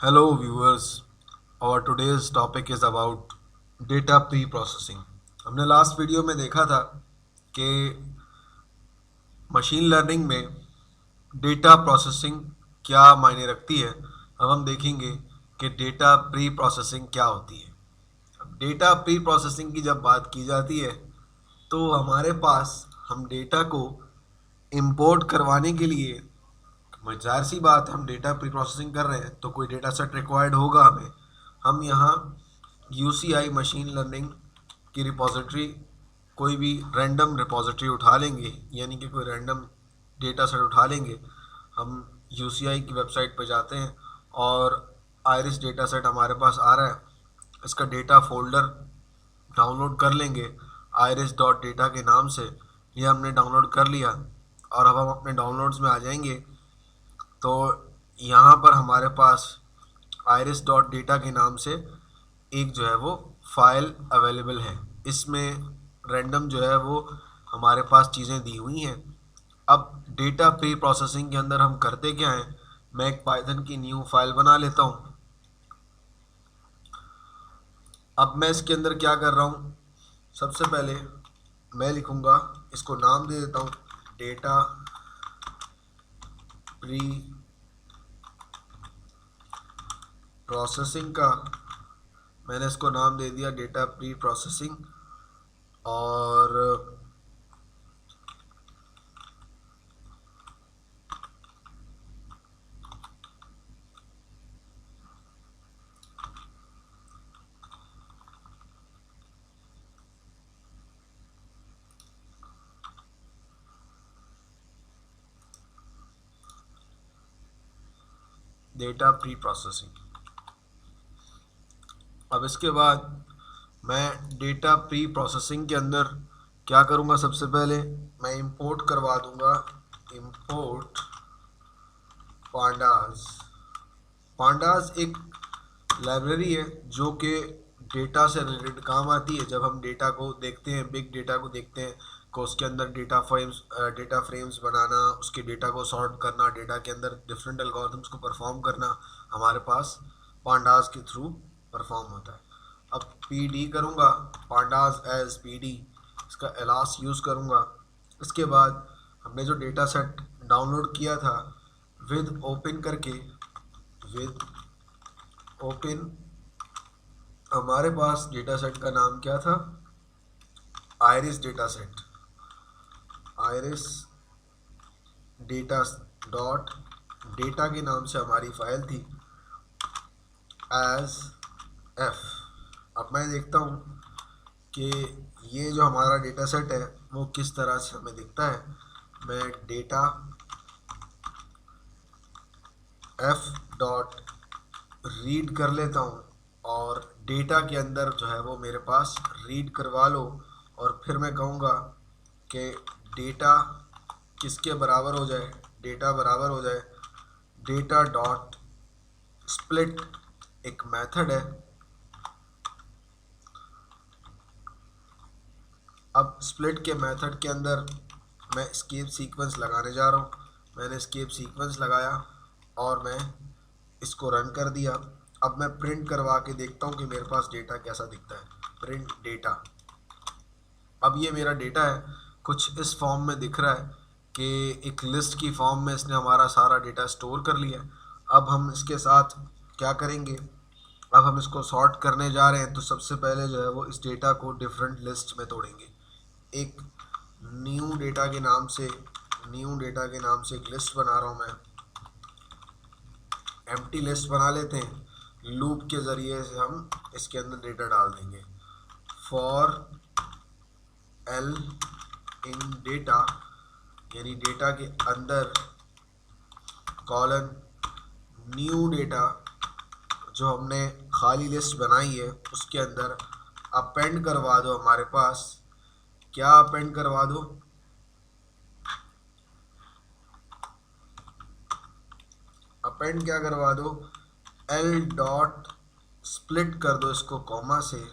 Hello viewers, our today's topic is about data pre-processing। हमने last video में देखा था कि मशीन लर्निंग में डेटा प्रोसेसिंग क्या मायने रखती है। अब हम देखेंगे कि डेटा प्री प्रोसेसिंग क्या होती है। अब डेटा प्री प्रोसेसिंग की जब बात की जाती है तो हमारे पास हम डेटा को इंपोर्ट करवाने के लिए जाहिर सी बात है, हम डेटा प्री प्रोसेसिंग कर रहे हैं तो कोई डेटा सेट रिक्वायर्ड होगा हमें। हम यहाँ यूसीआई मशीन लर्निंग की रिपोजिटरी, कोई भी रैंडम रिपोजिटरी उठा लेंगे, यानी कि कोई रैंडम डेटा सेट उठा लेंगे। हम यूसीआई की वेबसाइट पर जाते हैं और आयरिस डेटा सेट हमारे पास आ रहा है, इसका डेटा फोल्डर डाउनलोड कर लेंगे आयरिस डॉट डेटा के नाम से। ये हमने डाउनलोड कर लिया और अब हम अपने डाउनलोड्स में आ जाएंगे तो यहाँ पर हमारे पास आयरिस डॉट डेटा के नाम से एक जो है वो फाइल अवेलेबल है। इसमें रैंडम जो है वो हमारे पास चीज़ें दी हुई हैं। अब डेटा प्री प्रोसेसिंग के अंदर हम करते क्या हैं, मैं एक पाइथन की न्यू फाइल बना लेता हूँ। अब मैं इसके अंदर क्या कर रहा हूँ, सबसे पहले मैं लिखूँगा, इसको नाम दे देता हूँ डेटा प्री प्रोसेसिंग का। मैंने इसको नाम दे दिया डेटा प्री प्रोसेसिंग। और डेटा प्री प्रोसेसिंग। अब इसके बाद मैं डेटा प्री प्रोसेसिंग के अंदर क्या करूँगा, सबसे पहले मैं इंपोर्ट करवा दूँगा, इंपोर्ट पांडास। पांडास एक लाइब्रेरी है जो कि डेटा से रिलेटेड काम आती है। जब हम डेटा को देखते हैं, बिग डेटा को देखते हैं, को उसके अंदर डेटा फ्रेम्स बनाना, उसके डेटा को सॉर्ट करना, डेटा के अंदर डिफरेंट एल्गोरिथम्स को परफॉर्म करना हमारे पास पांडास के थ्रू परफॉर्म होता है। अब पी करूँगा, पांडास एज पी, इसका एलास यूज़ करूँगा। इसके बाद हमने जो डेटा सेट डाउनलोड किया था विद ओपन करके, विद ओपन, हमारे पास डेटा सेट का नाम क्या था, iris data set, iris data dot data के नाम से हमारी फाइल थी एज एफ। अब मैं देखता हूँ कि ये जो हमारा डेटा सेट है वो किस तरह से हमें दिखता है। मैं डेटा एफ डॉट रीड कर लेता हूँ और डेटा के अंदर जो है वो मेरे पास रीड करवा लो। और फिर मैं कहूँगा कि डेटा किसके बराबर हो जाए, डेटा बराबर हो जाए डेटा डॉट स्प्लिट, एक मेथड है। अब स्प्लिट के मेथड के अंदर मैं एस्केप सीक्वेंस लगाने जा रहा हूँ। मैंने एस्केप सीक्वेंस लगाया और मैं इसको रन कर दिया। अब मैं प्रिंट करवा के देखता हूँ कि मेरे पास डेटा कैसा दिखता है। Print data. अब ये मेरा डेटा है, कुछ इस फॉर्म में दिख रहा है कि एक लिस्ट की फॉर्म में इसने हमारा सारा डेटा स्टोर कर लिया। अब हम इसके साथ क्या करेंगे, अब हम इसको सॉर्ट करने जा रहे हैं। तो सबसे पहले जो है वो इस डेटा को डिफरेंट लिस्ट में तोड़ेंगे। एक न्यू डेटा के नाम से, न्यू डेटा के नाम से एक लिस्ट बना रहा हूँ मैं, एम्प्टी लिस्ट बना लेते हैं। लूप के ज़रिए से हम इसके अंदर डेटा डाल देंगे। फॉर एल इन डेटा, यानी डेटा के अंदर कॉलन न्यू डेटा, जो हमने खाली लिस्ट बनाई है उसके अंदर अपेंड करवा दो। हमारे पास क्या अपेंड करवा दो, अपेंड क्या करवा दो, एल डॉट स्प्लिट कर दो इसको कॉमा से।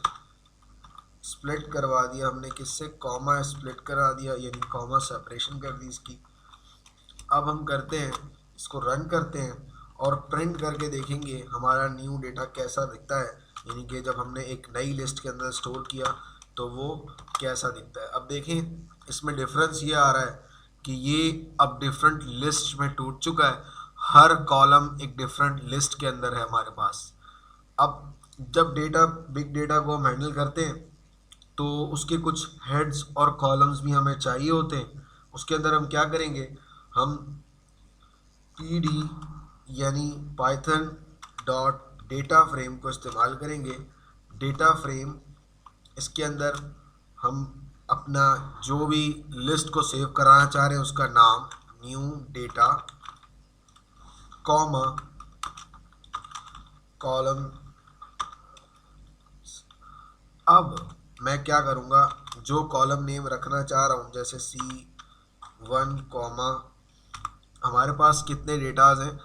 स्प्लिट करवा दिया हमने, किससे, कॉमा स्प्लिट करा दिया, यानी कॉमा सेपरेशन कर दी इसकी। अब हम करते हैं, इसको रन करते हैं और प्रिंट करके देखेंगे हमारा न्यू डेटा कैसा दिखता है, यानी कि जब हमने एक नई लिस्ट के अंदर स्टोर किया तो वो कैसा दिखता है। अब देखें इसमें डिफरेंस ये आ रहा है कि ये अब डिफरेंट लिस्ट में टूट चुका है, हर कॉलम एक डिफरेंट लिस्ट के अंदर है हमारे पास। अब जब डेटा बिग डेटा को हम हैंडल करते हैं तो उसके कुछ हेड्स और कॉलम्स भी हमें चाहिए होते हैं। उसके अंदर हम क्या करेंगे, हम pd यानी पाइथन डॉट डेटा फ्रेम को इस्तेमाल करेंगे। डेटा फ्रेम, इसके अंदर हम अपना जो भी लिस्ट को सेव कराना चाह रहे हैं उसका नाम न्यू डेटा कॉमा कॉलम। अब मैं क्या करूँगा, जो कॉलम नेम रखना चाह रहा हूँ जैसे C1 कॉमा, हमारे पास कितने डेटाज हैं,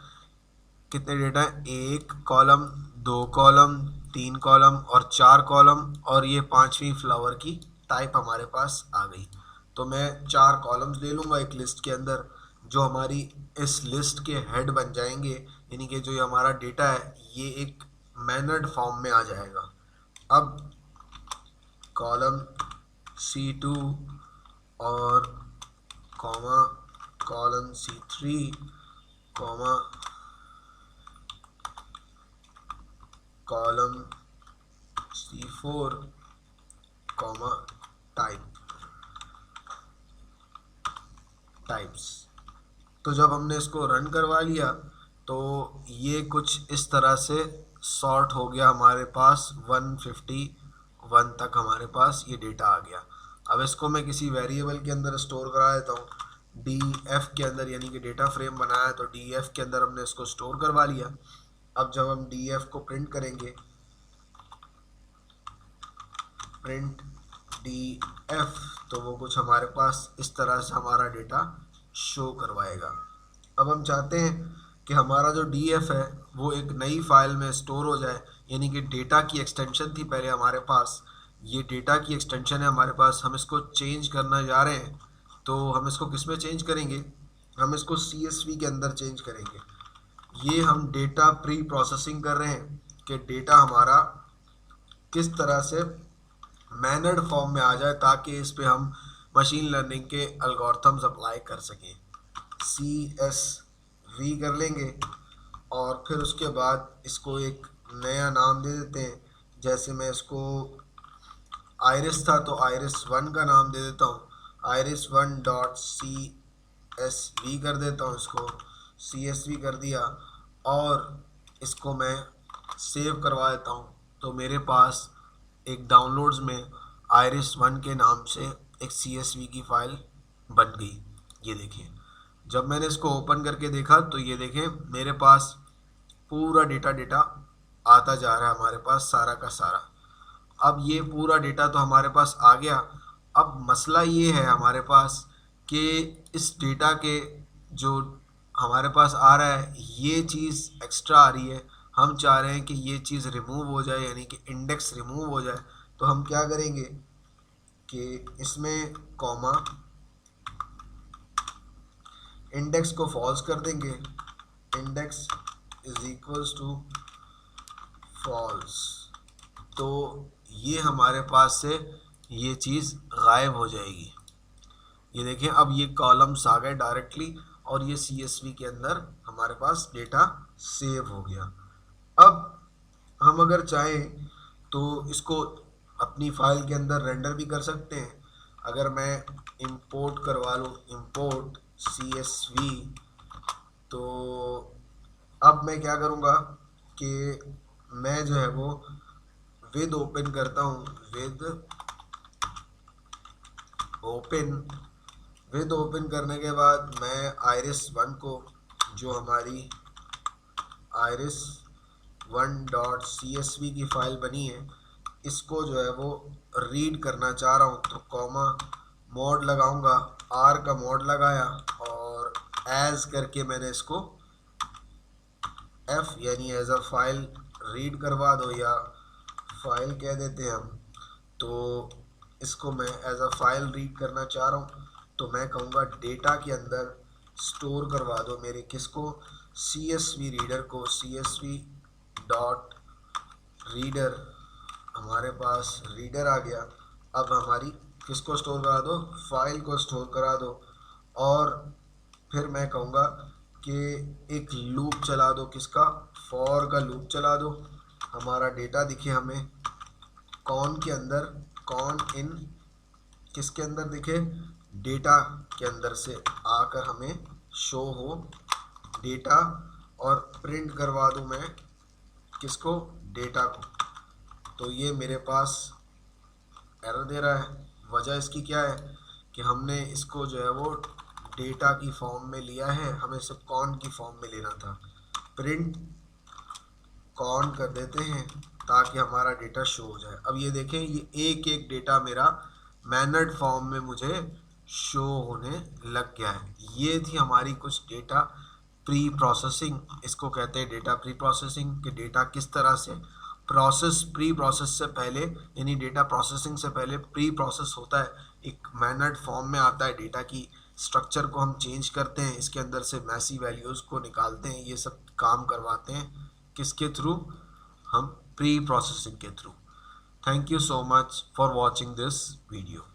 कितने डेटा हैं, 1 कॉलम, 2 कॉलम, 3 कॉलम और 4 कॉलम, और ये 5वीं फ्लावर की टाइप हमारे पास आ गई। तो मैं 4 कॉलम्स ले लूँगा एक लिस्ट के अंदर, जो हमारी इस लिस्ट के हेड बन जाएंगे, यानी कि जो ये हमारा डेटा है ये एक मैनर्ड फॉर्म में आ जाएगा। अब कॉलम C2 और comma column C3 comma column C4 comma types. तो जब हमने इसको रन करवा लिया तो ये कुछ इस तरह से सॉर्ट हो गया, हमारे पास 151 तक हमारे पास ये डेटा आ गया। अब इसको मैं किसी वेरिएबल के अंदर स्टोर करा देता हूँ, df के अंदर, यानी कि डेटा फ्रेम बनाया है तो df के अंदर हमने इसको स्टोर करवा लिया। अब जब हम df को प्रिंट करेंगे, प्रिंट df, तो वो कुछ हमारे पास इस तरह से हमारा डेटा शो करवाएगा। अब हम चाहते हैं कि हमारा जो df है वो एक नई फाइल में स्टोर हो जाए, यानी कि डेटा की एक्सटेंशन थी पहले हमारे पास, ये डेटा की एक्सटेंशन है हमारे पास, हम इसको चेंज करना जा रहे हैं। तो हम इसको किस में चेंज करेंगे, हम इसको CSV के अंदर चेंज करेंगे। ये हम डेटा प्री प्रोसेसिंग कर रहे हैं कि डेटा हमारा किस तरह से मैनर्ड फॉर्म में आ जाए ताकि इस पे हम मशीन लर्निंग के एल्गोरिथम्स अप्लाई कर सकें। CSV कर लेंगे और फिर उसके बाद इसको एक नया नाम दे देते हैं। जैसे मैं इसको iris था तो iris1 का नाम दे देता हूँ, iris1.csv कर देता हूँ, इसको CSV कर दिया और इसको मैं सेव करवा देता हूँ। तो मेरे पास एक डाउनलोड्स में iris1 के नाम से एक CSV की फाइल बन गई। ये देखिए, जब मैंने इसको ओपन करके देखा तो ये देखें मेरे पास पूरा डेटा आता जा रहा है हमारे पास सारा का सारा। अब ये पूरा डेटा तो हमारे पास आ गया। अब मसला ये है हमारे पास कि इस डेटा के जो हमारे पास आ रहा है ये चीज़ एक्स्ट्रा आ रही है, हम चाह रहे हैं कि ये चीज़ रिमूव हो जाए, यानी कि इंडेक्स रिमूव हो जाए। तो हम क्या करेंगे कि इसमें कॉमा इंडेक्स को फॉल्स कर देंगे, index is equals to false, तो ये हमारे पास से ये चीज़ गायब हो जाएगी। ये देखें अब ये कॉलम्स आ गए डायरेक्टली और ये CSV के अंदर हमारे पास डेटा सेव हो गया। अब हम अगर चाहें तो इसको अपनी फाइल के अंदर रेंडर भी कर सकते हैं। अगर मैं इंपोर्ट करवा लूँ, इंपोर्ट CSV, तो अब मैं क्या करूँगा कि मैं जो है वो विद ओपन करता हूँ, विद ओपन करने के बाद मैं iris1 को, जो हमारी iris1.csv की फाइल बनी है, इसको जो है वो रीड करना चाह रहा हूँ। तो कॉमा मोड लगाऊंगा, R का मोड लगाया और एज करके मैंने इसको F यानी एज अ फाइल रीड करवा दो, या फाइल कह देते हैं हम। तो इसको मैं एज अ फाइल रीड करना चाह रहा हूँ तो मैं कहूँगा डेटा के अंदर स्टोर करवा दो मेरे किसको, CSV रीडर को CSV डॉट रीडर, हमारे पास रीडर आ गया। अब हमारी किसको स्टोर करा दो, फाइल को स्टोर करा दो। और फिर मैं कहूँगा कि एक लूप चला दो, किसका, फॉर का लूप चला दो। हमारा डेटा दिखे हमें कौन के अंदर, कौन इन किसके अंदर दिखे, डेटा के अंदर से आकर हमें शो हो डेटा, और प्रिंट करवा दूं मैं किसको, डेटा को। तो ये मेरे पास एरर दे रहा है। वजह इसकी क्या है कि हमने इसको जो है वो डेटा की फॉर्म में लिया है, हमें सिर्फ कौन की फॉर्म में लेना था। प्रिंट कौन कर देते हैं ताकि हमारा डेटा शो हो जाए। अब ये देखें, ये एक एक डेटा मेरा मैनर्ड फॉर्म में मुझे शो होने लग गया है। ये थी हमारी कुछ डेटा प्री प्रोसेसिंग, इसको कहते हैं डेटा प्री प्रोसेसिंग, कि डेटा किस तरह से प्रोसेस, प्री प्रोसेस से पहले, यानी डेटा प्रोसेसिंग से पहले प्री प्रोसेस होता है, एक मैनर्ड फॉर्म में आता है, डेटा की स्ट्रक्चर को हम चेंज करते हैं, इसके अंदर से मैसी वैल्यूज़ को निकालते हैं, ये सब काम करवाते हैं किसके थ्रू, हम प्री प्रोसेसिंग के through. Thank you so much for watching this video.